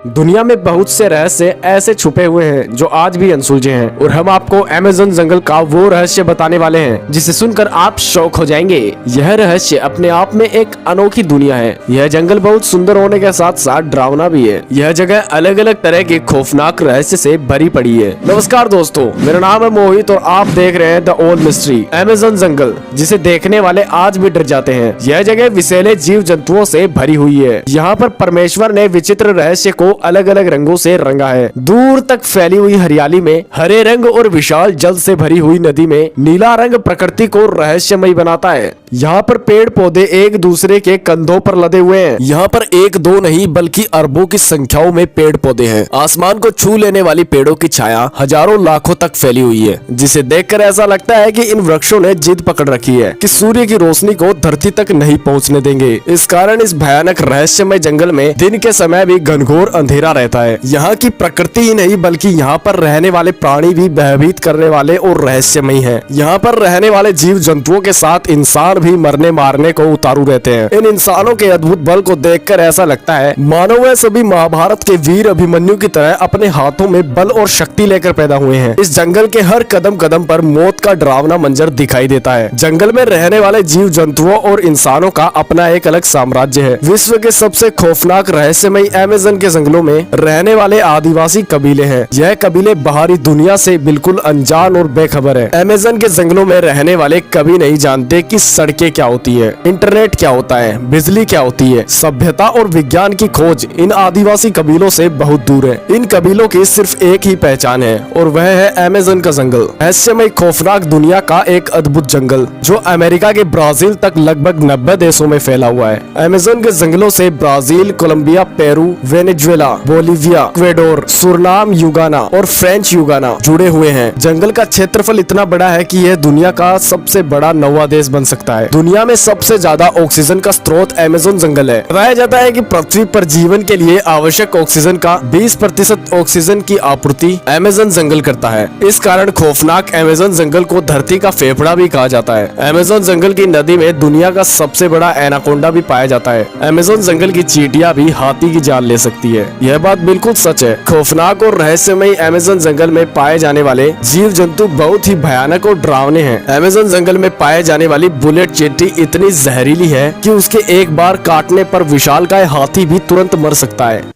दुनिया में बहुत से रहस्य ऐसे छुपे हुए हैं जो आज भी अनसुलझे हैं और हम आपको अमेज़न जंगल का वो रहस्य बताने वाले हैं जिसे सुनकर आप शौक हो जाएंगे। यह रहस्य अपने आप में एक अनोखी दुनिया है। यह जंगल बहुत सुंदर होने के साथ साथ डरावना भी है। यह जगह अलग अलग तरह के खौफनाक रहस्य से भरी पड़ी है। नमस्कार दोस्तों, मेरा नाम है मोहित और आप देख रहे हैं द ओल्ड मिस्ट्री अमेज़न जंगल, जिसे देखने वाले आज भी डर जाते हैं। यह जगह विषैले जीव जंतुओं से भरी हुई है। यहाँ पर परमेश्वर ने विचित्र रहस्य को अलग अलग रंगों से रंगा है। दूर तक फैली हुई हरियाली में हरे रंग और विशाल जल से भरी हुई नदी में नीला रंग प्रकृति को रहस्यमय बनाता है। यहाँ पर पेड़ पौधे एक दूसरे के कंधों पर लदे हुए हैं। यहाँ पर एक दो नहीं बल्कि अरबों की संख्याओं में पेड़ पौधे हैं। आसमान को छू लेने वाली पेड़ों की छाया हजारों लाखों तक फैली हुई है, जिसे देखकर ऐसा लगता है कि इन वृक्षों ने जिद पकड़ रखी है कि सूर्य की रोशनी को धरती तक नहीं पहुँचने देंगे। इस कारण इस भयानक रहस्यमय जंगल में दिन के समय भी घनघोर अंधेरा रहता है। यहाँ की प्रकृति ही नहीं बल्कि यहाँ पर रहने वाले प्राणी भी भयभीत करने वाले और रहस्यमय हैं। यहाँ पर रहने वाले जीव जंतुओं के साथ इंसान भी मरने मारने को उतारू रहते हैं। इन इंसानों के अद्भुत बल को देखकर ऐसा लगता है मानो वे सभी महाभारत के वीर अभिमन्यु की तरह अपने हाथों में बल और शक्ति लेकर पैदा हुए हैं। इस जंगल के हर कदम कदम पर मौत का डरावना मंजर दिखाई देता है। जंगल में रहने वाले जीव जंतुओं और इंसानों का अपना एक अलग साम्राज्य है। विश्व के सबसे खौफनाक रहस्यमय अमेज़न के जंगलों में रहने वाले आदिवासी कबीले हैं। यह कबीले बाहरी दुनिया से बिल्कुल अनजान और बेखबर है। अमेज़न के जंगलों में रहने वाले कभी नहीं जानते कि सड़कें क्या होती है, इंटरनेट क्या होता है, बिजली क्या होती है। सभ्यता और विज्ञान की खोज इन आदिवासी कबीलों से बहुत दूर है। इन कबीलों की सिर्फ एक ही पहचान है और वह है अमेज़न का जंगल, रहस्यमय खौफनाक दुनिया का एक अद्भुत जंगल जो अमेरिका के ब्राजील तक लगभग 90 देशों में फैला हुआ है। अमेज़न के जंगलों से Brazil, Colombia, Peru, Venezuela, Bolivia, Ecuador, Suriname, Guyana और फ्रेंच युगाना जुड़े हुए हैं। जंगल का क्षेत्रफल इतना बड़ा है कि यह दुनिया का सबसे बड़ा 9वां देश बन सकता है। दुनिया में सबसे ज्यादा ऑक्सीजन का स्रोत अमेज़न जंगल है। बताया जाता है कि पृथ्वी पर जीवन के लिए आवश्यक ऑक्सीजन का 20% ऑक्सीजन की आपूर्ति अमेज़न जंगल करता है। इस कारण खौफनाक अमेज़न जंगल को धरती का फेफड़ा भी कहा जाता है। अमेज़न जंगल की नदी में दुनिया का सबसे बड़ा एनाकोंडा भी पाया जाता है। अमेज़न जंगल की चींटियां भी हाथी की जान ले सकती है। यह बात बिल्कुल सच है। खौफनाक और रहस्यमय अमेज़न जंगल में पाए जाने वाले जीव जंतु बहुत ही भयानक और डरावने हैं। अमेज़न जंगल में पाए जाने वाली बुलेट चींटी इतनी जहरीली है कि उसके एक बार काटने पर विशालकाय हाथी भी तुरंत मर सकता है।